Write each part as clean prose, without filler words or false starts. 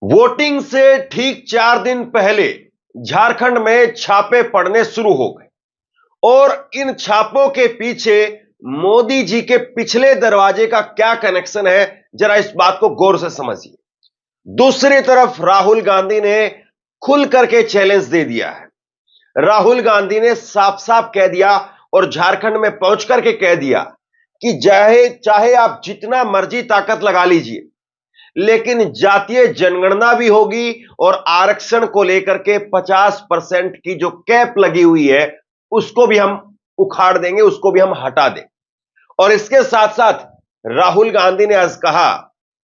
Voting से ठीक 4 दिन पहले झारखंड में छापे पड़ने शुरू हो गए और इन छापों के पीछे मोदी जी के पिछले दरवाजे का क्या कनेक्शन है, जरा इस बात को गौर से समझिए। दूसरी तरफ राहुल गांधी ने खुल करके चैलेंज दे दिया है। राहुल गांधी ने साफ साफ कह दिया और झारखंड में पहुंच करके कह दिया कि चाहे चाहे आप जितना मर्जी ताकत लगा लीजिए, लेकिन जातीय जनगणना भी होगी और आरक्षण को लेकर के 50% की जो कैप लगी हुई है उसको भी हम उखाड़ देंगे, उसको भी हम हटा देंगे। और इसके साथ साथ राहुल गांधी ने आज कहा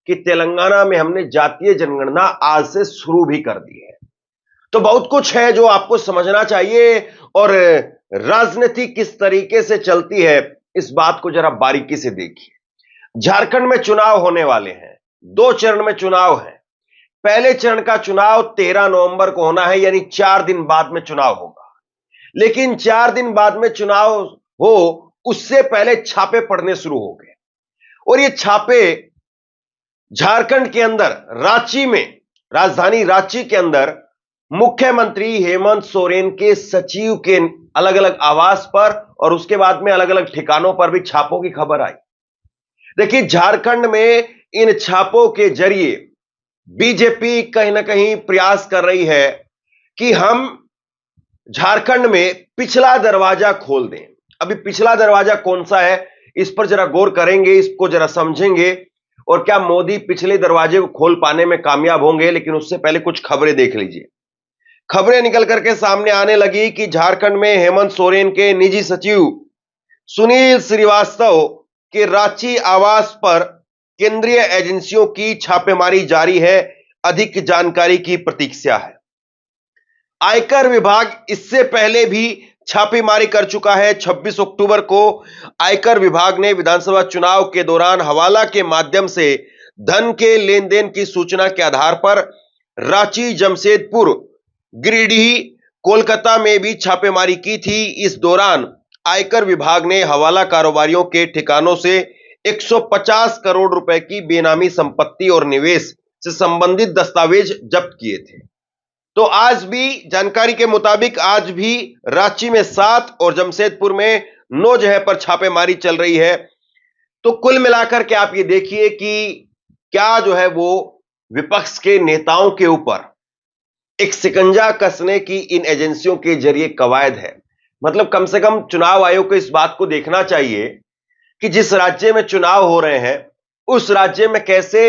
कि तेलंगाना में हमने जातीय जनगणना आज से शुरू भी कर दी है। तो बहुत कुछ है जो आपको समझना चाहिए और राजनीति किस तरीके से चलती है इस बात को जरा बारीकी से देखिए। झारखंड में चुनाव होने वाले हैं, 2 चरण में चुनाव है। पहले चरण का चुनाव 13 नवंबर को होना है, यानी 4 दिन बाद में चुनाव होगा। लेकिन 4 दिन बाद में चुनाव हो उससे पहले छापे पड़ने शुरू हो गए और ये छापे झारखंड के अंदर रांची में, राजधानी रांची के अंदर मुख्यमंत्री हेमंत सोरेन के सचिव के अलग अलग आवास पर और उसके बाद में अलग अलग ठिकानों पर भी छापों की खबर आई। देखिए, झारखंड में इन छापों के जरिए बीजेपी कहीं ना कहीं प्रयास कर रही है कि हम झारखंड में पिछला दरवाजा खोल दें। अभी पिछला दरवाजा कौन सा है, इस पर जरा गौर करेंगे, इसको जरा समझेंगे और क्या मोदी पिछले दरवाजे को खोल पाने में कामयाब होंगे। लेकिन उससे पहले कुछ खबरें देख लीजिए। खबरें निकल करके सामने आने लगी कि झारखंड में हेमंत सोरेन के निजी सचिव सुनील श्रीवास्तव के रांची आवास पर केंद्रीय एजेंसियों की छापेमारी जारी है। अधिक जानकारी की प्रतीक्षा है। आयकर विभाग इससे पहले भी छापेमारी कर चुका है। 26 अक्टूबर को आयकर विभाग ने विधानसभा चुनाव के दौरान हवाला के माध्यम से धन के लेन देन की सूचना के आधार पर रांची, जमशेदपुर, गिरिडीह, कोलकाता में भी छापेमारी की थी। इस दौरान आयकर विभाग ने हवाला कारोबारियों के ठिकानों से 150 करोड़ रुपए की बेनामी संपत्ति और निवेश से संबंधित दस्तावेज जब्त किए थे। तो आज भी जानकारी के मुताबिक आज भी रांची में 7 और जमशेदपुर में 9 जगह पर छापेमारी चल रही है। तो कुल मिलाकर के आप ये देखिए कि क्या जो है वो विपक्ष के नेताओं के ऊपर एक शिकंजा कसने की इन एजेंसियों के जरिए कवायद है। मतलब कम से कम चुनाव आयोग को इस बात को देखना चाहिए कि जिस राज्य में चुनाव हो रहे हैं उस राज्य में कैसे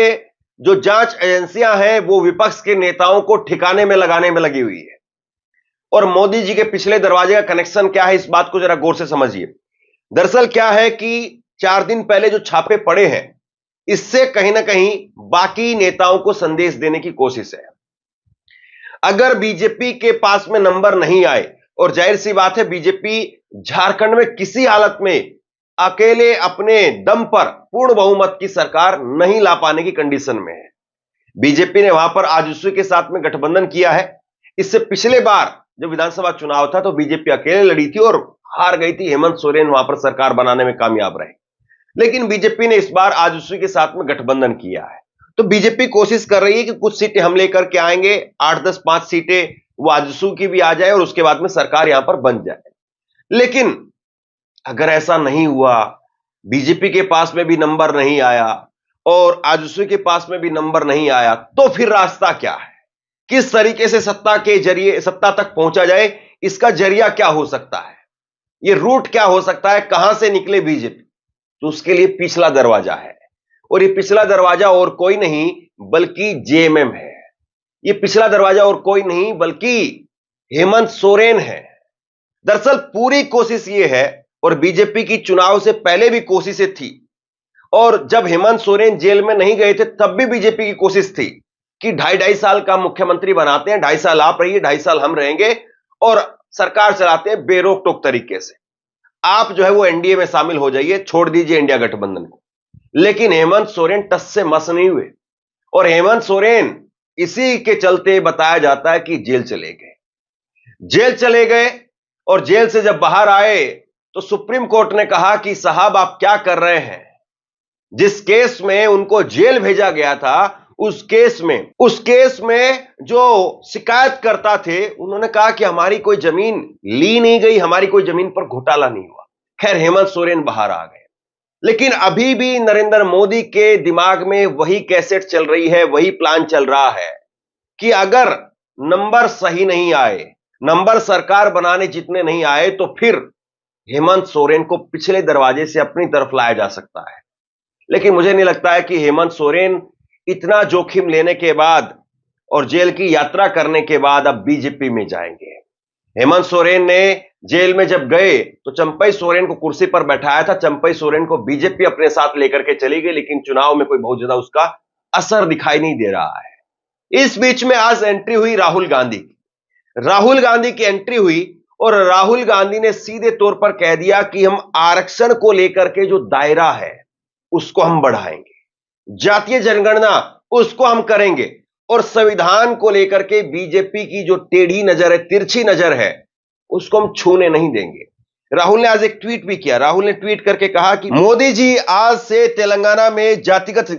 जो जांच एजेंसियां हैं वो विपक्ष के नेताओं को ठिकाने में लगाने में लगी हुई है। और मोदी जी के पिछले दरवाजे का कनेक्शन क्या है, इस बात को जरा गौर से समझिए। दरअसल क्या है कि 4 दिन पहले जो छापे पड़े हैं इससे कहीं ना कहीं बाकी नेताओं को संदेश देने की कोशिश है। अगर बीजेपी के पास में नंबर नहीं आए, और जाहिर सी बात है बीजेपी झारखंड में किसी हालत में अकेले अपने दम पर पूर्ण बहुमत की सरकार नहीं ला पाने की कंडीशन में है। बीजेपी ने वहां पर आजसू के साथ में गठबंधन किया है। इससे पिछले बार जब विधानसभा चुनाव था तो बीजेपी अकेले लड़ी थी और हार गई थी। हेमंत सोरेन वहां पर सरकार बनाने में कामयाब रहे। लेकिन बीजेपी ने इस बार आजसू के साथ में गठबंधन किया है। तो बीजेपी कोशिश कर रही है कि कुछ सीटें हम लेकर के आएंगे, 8-10 5 सीटें वो आजसू की भी आ जाए और उसके बाद में सरकार यहां पर बन जाए। लेकिन अगर ऐसा नहीं हुआ, बीजेपी के पास में भी नंबर नहीं आया और आजसू के पास में भी नंबर नहीं आया, तो फिर रास्ता क्या है, किस तरीके से सत्ता के जरिए सत्ता तक पहुंचा जाए, इसका जरिया क्या हो सकता है, यह रूट क्या हो सकता है, कहां से निकले बीजेपी। तो उसके लिए पिछला दरवाजा है और यह पिछला दरवाजा और कोई नहीं बल्कि जेएमएम है। यह पिछला दरवाजा और कोई नहीं बल्कि हेमंत सोरेन है। दरअसल पूरी कोशिश यह है, और बीजेपी की चुनाव से पहले भी कोशिशें थी, और जब हेमंत सोरेन जेल में नहीं गए थे तब भी बीजेपी की कोशिश थी कि 2.5 साल का मुख्यमंत्री बनाते हैं, 2.5 साल आप रहिए, 2.5 साल हम रहेंगे और सरकार चलाते हैं बेरोक टोक तरीके से। आप जो है वो एनडीए में शामिल हो जाइए, छोड़ दीजिए इंडिया गठबंधन को। लेकिन हेमंत सोरेन टस से मस नहीं हुए और हेमंत सोरेन इसी के चलते बताया जाता है कि जेल चले गए। जेल चले गए और जेल से जब बाहर आए तो सुप्रीम कोर्ट ने कहा कि साहब आप क्या कर रहे हैं। जिस केस में उनको जेल भेजा गया था उस केस में जो शिकायतकर्ता थे उन्होंने कहा कि हमारी कोई जमीन ली नहीं गई, हमारी कोई जमीन पर घोटाला नहीं हुआ। खैर, हेमंत सोरेन बाहर आ गए, लेकिन अभी भी नरेंद्र मोदी के दिमाग में वही कैसेट चल रही है, वही प्लान चल रहा है कि अगर नंबर सही नहीं आए, नंबर सरकार बनाने जितने नहीं आए, तो फिर हेमंत सोरेन को पिछले दरवाजे से अपनी तरफ लाया जा सकता है। लेकिन मुझे नहीं लगता है कि हेमंत सोरेन इतना जोखिम लेने के बाद और जेल की यात्रा करने के बाद अब बीजेपी में जाएंगे। हेमंत सोरेन ने जेल में जब गए तो चंपई सोरेन को कुर्सी पर बैठाया था, चंपई सोरेन को बीजेपी अपने साथ लेकर के चली गई, लेकिन चुनाव में कोई बहुत ज्यादा उसका असर दिखाई नहीं दे रहा है। इस बीच में आज एंट्री हुई राहुल गांधी की एंट्री हुई और राहुल गांधी ने सीधे तौर पर कह दिया कि हम आरक्षण को लेकर के जो दायरा है उसको हम बढ़ाएंगे, जातीय जनगणना उसको हम करेंगे और संविधान को लेकर के बीजेपी की जो टेढ़ी नजर है, तिरछी नजर है, उसको हम छूने नहीं देंगे। राहुल ने आज एक ट्वीट भी किया। राहुल ने ट्वीट करके कहा कि मोदी जी, आज से तेलंगाना में जातिगत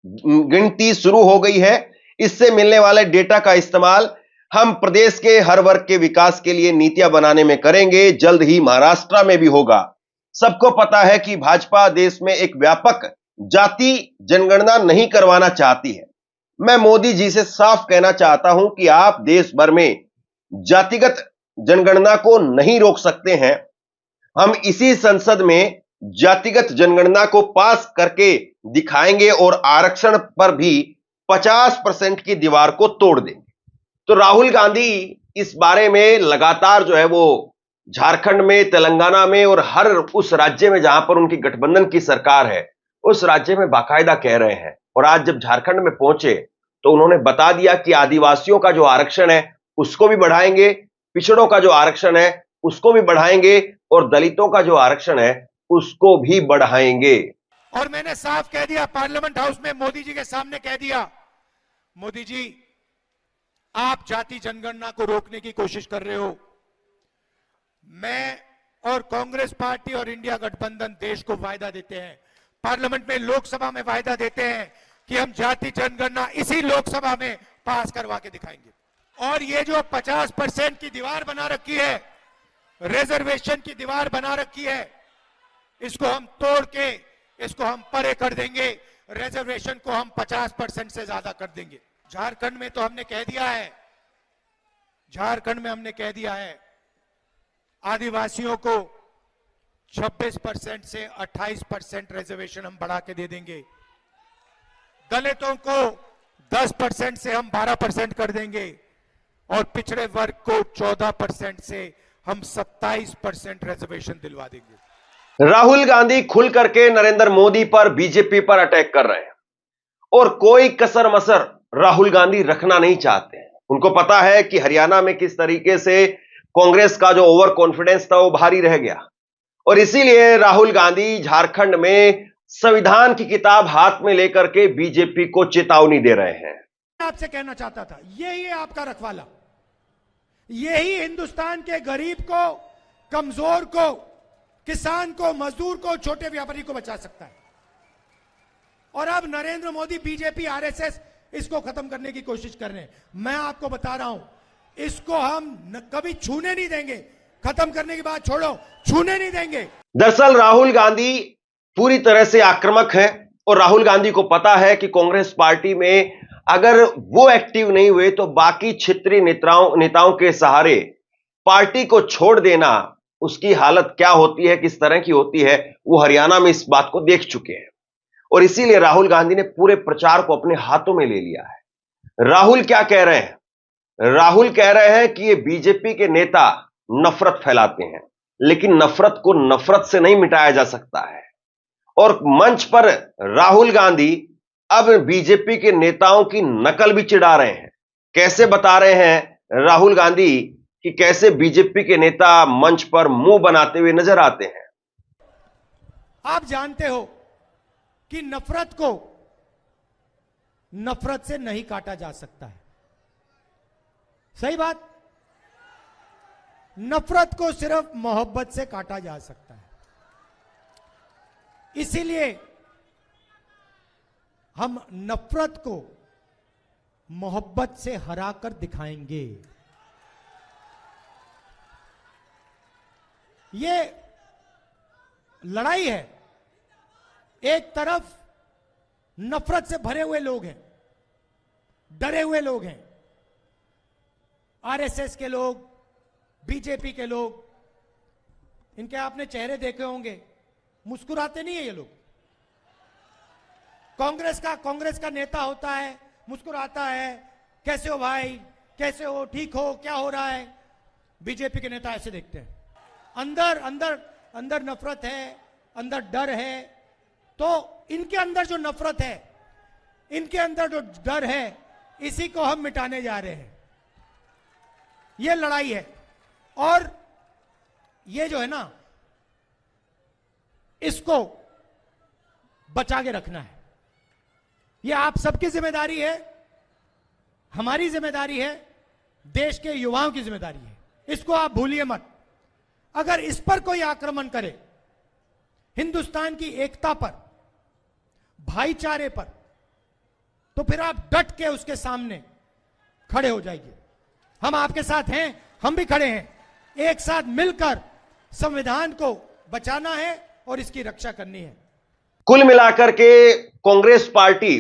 गिनती शुरू हो गई है। इससे मिलने वाले डेटा का इस्तेमाल हम प्रदेश के हर वर्ग के विकास के लिए नीतियां बनाने में करेंगे। जल्द ही महाराष्ट्र में भी होगा। सबको पता है कि भाजपा देश में एक व्यापक जाति जनगणना नहीं करवाना चाहती है। मैं मोदी जी से साफ कहना चाहता हूं कि आप देश भर में जातिगत जनगणना को नहीं रोक सकते हैं। हम इसी संसद में जातिगत जनगणना को पास करके दिखाएंगे और आरक्षण पर भी 50% की दीवार को तोड़ देंगे। तो राहुल गांधी इस बारे में लगातार जो है वो झारखंड में, तेलंगाना में और हर उस राज्य में जहां पर उनकी गठबंधन की सरकार है, उस राज्य में बाकायदा कह रहे हैं। और आज जब झारखंड में पहुंचे तो उन्होंने बता दिया कि आदिवासियों का जो आरक्षण है उसको भी बढ़ाएंगे, पिछड़ों का जो आरक्षण है उसको भी बढ़ाएंगे और दलितों का जो आरक्षण है उसको भी बढ़ाएंगे। और मैंने साफ कह दिया, पार्लियामेंट हाउस में मोदी जी के सामने कह दिया, मोदी जी आप जाति जनगणना को रोकने की कोशिश कर रहे हो। मैं और कांग्रेस पार्टी और इंडिया गठबंधन देश को वायदा देते हैं, पार्लियामेंट में, लोकसभा में वायदा देते हैं कि हम जाति जनगणना इसी लोकसभा में पास करवा के दिखाएंगे। और ये जो 50% की दीवार बना रखी है, रिजर्वेशन की दीवार बना रखी है, इसको हम तोड़ के इसको हम परे कर देंगे। रिजर्वेशन को हम 50% से ज्यादा कर देंगे। झारखंड में तो हमने कह दिया है, झारखंड में हमने कह दिया है आदिवासियों को 26% से 28% रिजर्वेशन हम बढ़ा के दे देंगे। दलितों को 10% से हम 12% कर देंगे और पिछड़े वर्ग को 14% से हम 27% रिजर्वेशन दिलवा देंगे। राहुल गांधी खुल करके नरेंद्र मोदी पर, बीजेपी पर अटैक कर रहे हैं और कोई कसर मसर राहुल गांधी रखना नहीं चाहते हैं। उनको पता है कि हरियाणा में किस तरीके से कांग्रेस का जो ओवर कॉन्फिडेंस था वो भारी रह गया और इसीलिए राहुल गांधी झारखंड में संविधान की किताब हाथ में लेकर के बीजेपी को चेतावनी दे रहे हैं। आपसे कहना चाहता था, यही है आपका रखवाला, यही हिंदुस्तान के गरीब को, कमजोर को, किसान को, मजदूर को, छोटे व्यापारी को बचा सकता है। और अब नरेंद्र मोदी, बीजेपी, आरएसएस इसको खत्म करने की कोशिश कर रहे हैं। मैं आपको बता रहा हूं, इसको हम कभी छूने नहीं देंगे। खत्म करने की बात छोड़ो, छूने नहीं देंगे। दरअसल राहुल गांधी पूरी तरह से आक्रामक है और राहुल गांधी को पता है कि कांग्रेस पार्टी में अगर वो एक्टिव नहीं हुए तो बाकी क्षेत्रीय नेताओं के सहारे पार्टी को छोड़ देना, उसकी हालत क्या होती है, किस तरह की होती है, वो हरियाणा में इस बात को देख चुके हैं। और इसीलिए राहुल गांधी ने पूरे प्रचार को अपने हाथों में ले लिया है। राहुल क्या कह रहे हैं? राहुल कह रहे हैं कि ये बीजेपी के नेता नफरत फैलाते हैं, लेकिन नफरत को नफरत से नहीं मिटाया जा सकता है। और मंच पर राहुल गांधी अब बीजेपी के नेताओं की नकल भी चिढ़ा रहे हैं। कैसे बता रहे हैं राहुल गांधी कि कैसे बीजेपी के नेता मंच पर मुंह बनाते हुए नजर आते हैं। आप जानते हो कि नफरत को नफरत से नहीं काटा जा सकता है। सही बात। नफरत को सिर्फ मोहब्बत से काटा जा सकता है। इसीलिए हम नफरत को मोहब्बत से हराकर दिखाएंगे। ये लड़ाई है। एक तरफ नफरत से भरे हुए लोग हैं, डरे हुए लोग हैं, आरएसएस के लोग, बीजेपी के लोग, इनके आपने चेहरे देखे होंगे, मुस्कुराते नहीं है ये लोग। कांग्रेस का नेता होता है, मुस्कुराता है, कैसे हो भाई, कैसे हो, ठीक हो, क्या हो रहा है। बीजेपी के नेता ऐसे देखते हैं, अंदर अंदर अंदर नफरत है, अंदर डर है। तो इनके अंदर जो नफरत है, इनके अंदर जो डर है, इसी को हम मिटाने जा रहे हैं। ये लड़ाई है। और ये जो है ना, इसको बचा के रखना है। ये आप सबकी जिम्मेदारी है, हमारी जिम्मेदारी है, देश के युवाओं की जिम्मेदारी है। इसको आप भूलिए मत। अगर इस पर कोई आक्रमण करे, हिंदुस्तान की एकता पर, भाईचारे पर, तो फिर आप डट के उसके सामने खड़े हो जाइए। हम आपके साथ हैं, हम भी खड़े हैं। एक साथ मिलकर संविधान को बचाना है और इसकी रक्षा करनी है। कुल मिलाकर के कांग्रेस पार्टी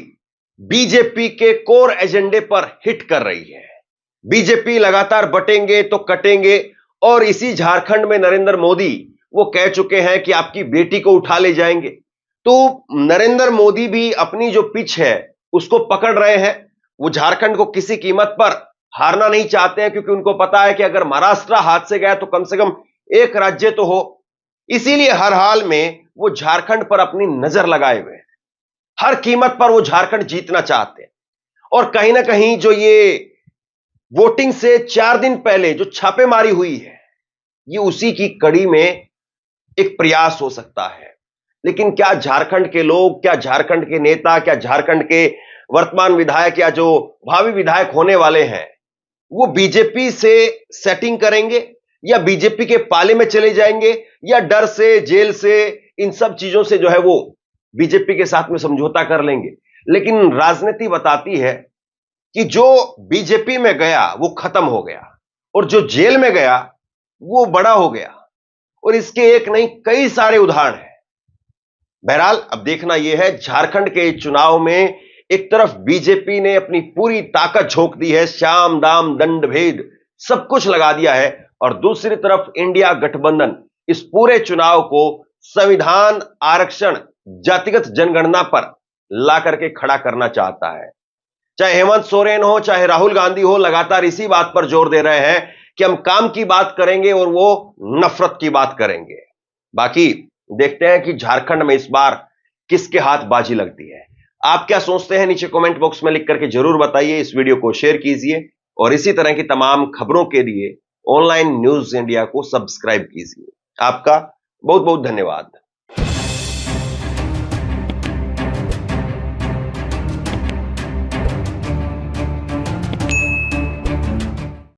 बीजेपी के कोर एजेंडे पर हिट कर रही है। बीजेपी लगातार बटेंगे तो कटेंगे, और इसी झारखंड में नरेंद्र मोदी वो कह चुके हैं कि आपकी बेटी को उठा ले जाएंगे। तो नरेंद्र मोदी भी अपनी जो पिच है उसको पकड़ रहे हैं। वो झारखंड को किसी कीमत पर हारना नहीं चाहते हैं, क्योंकि उनको पता है कि अगर महाराष्ट्र हाथ से गया तो कम से कम एक राज्य तो हो। इसीलिए हर हाल में वो झारखंड पर अपनी नजर लगाए हुए हैं। हर कीमत पर वो झारखंड जीतना चाहते हैं। और कहीं ना कहीं जो ये वोटिंग से 4 दिन पहले जो छापेमारी हुई है, ये उसी की कड़ी में एक प्रयास हो सकता है। लेकिन क्या झारखंड के लोग, क्या झारखंड के नेता, क्या झारखंड के वर्तमान विधायक या जो भावी विधायक होने वाले हैं, वो बीजेपी से सेटिंग करेंगे या बीजेपी के पाले में चले जाएंगे, या डर से, जेल से, इन सब चीजों से जो है वो बीजेपी के साथ में समझौता कर लेंगे। लेकिन राजनीति बताती है कि जो बीजेपी में गया वो खत्म हो गया, और जो जेल में गया वो बड़ा हो गया। और इसके एक नहीं कई सारे उदाहरण हैं। बहरहाल अब देखना यह है, झारखंड के चुनाव में एक तरफ बीजेपी ने अपनी पूरी ताकत झोंक दी है, श्याम दाम दंड भेद सब कुछ लगा दिया है, और दूसरी तरफ इंडिया गठबंधन इस पूरे चुनाव को संविधान, आरक्षण, जातिगत जनगणना पर ला करके खड़ा करना चाहता है। चाहे हेमंत सोरेन हो, चाहे राहुल गांधी हो, लगातार इसी बात पर जोर दे रहे हैं कि हम काम की बात करेंगे और वो नफरत की बात करेंगे। बाकी देखते हैं कि झारखंड में इस बार किसके हाथ बाजी लगती है। आप क्या सोचते हैं, नीचे कमेंट बॉक्स में लिख करके जरूर बताइए। इस वीडियो को शेयर कीजिए और इसी तरह की तमाम खबरों के लिए ऑनलाइन न्यूज इंडिया को सब्सक्राइब कीजिए। आपका बहुत बहुत धन्यवाद।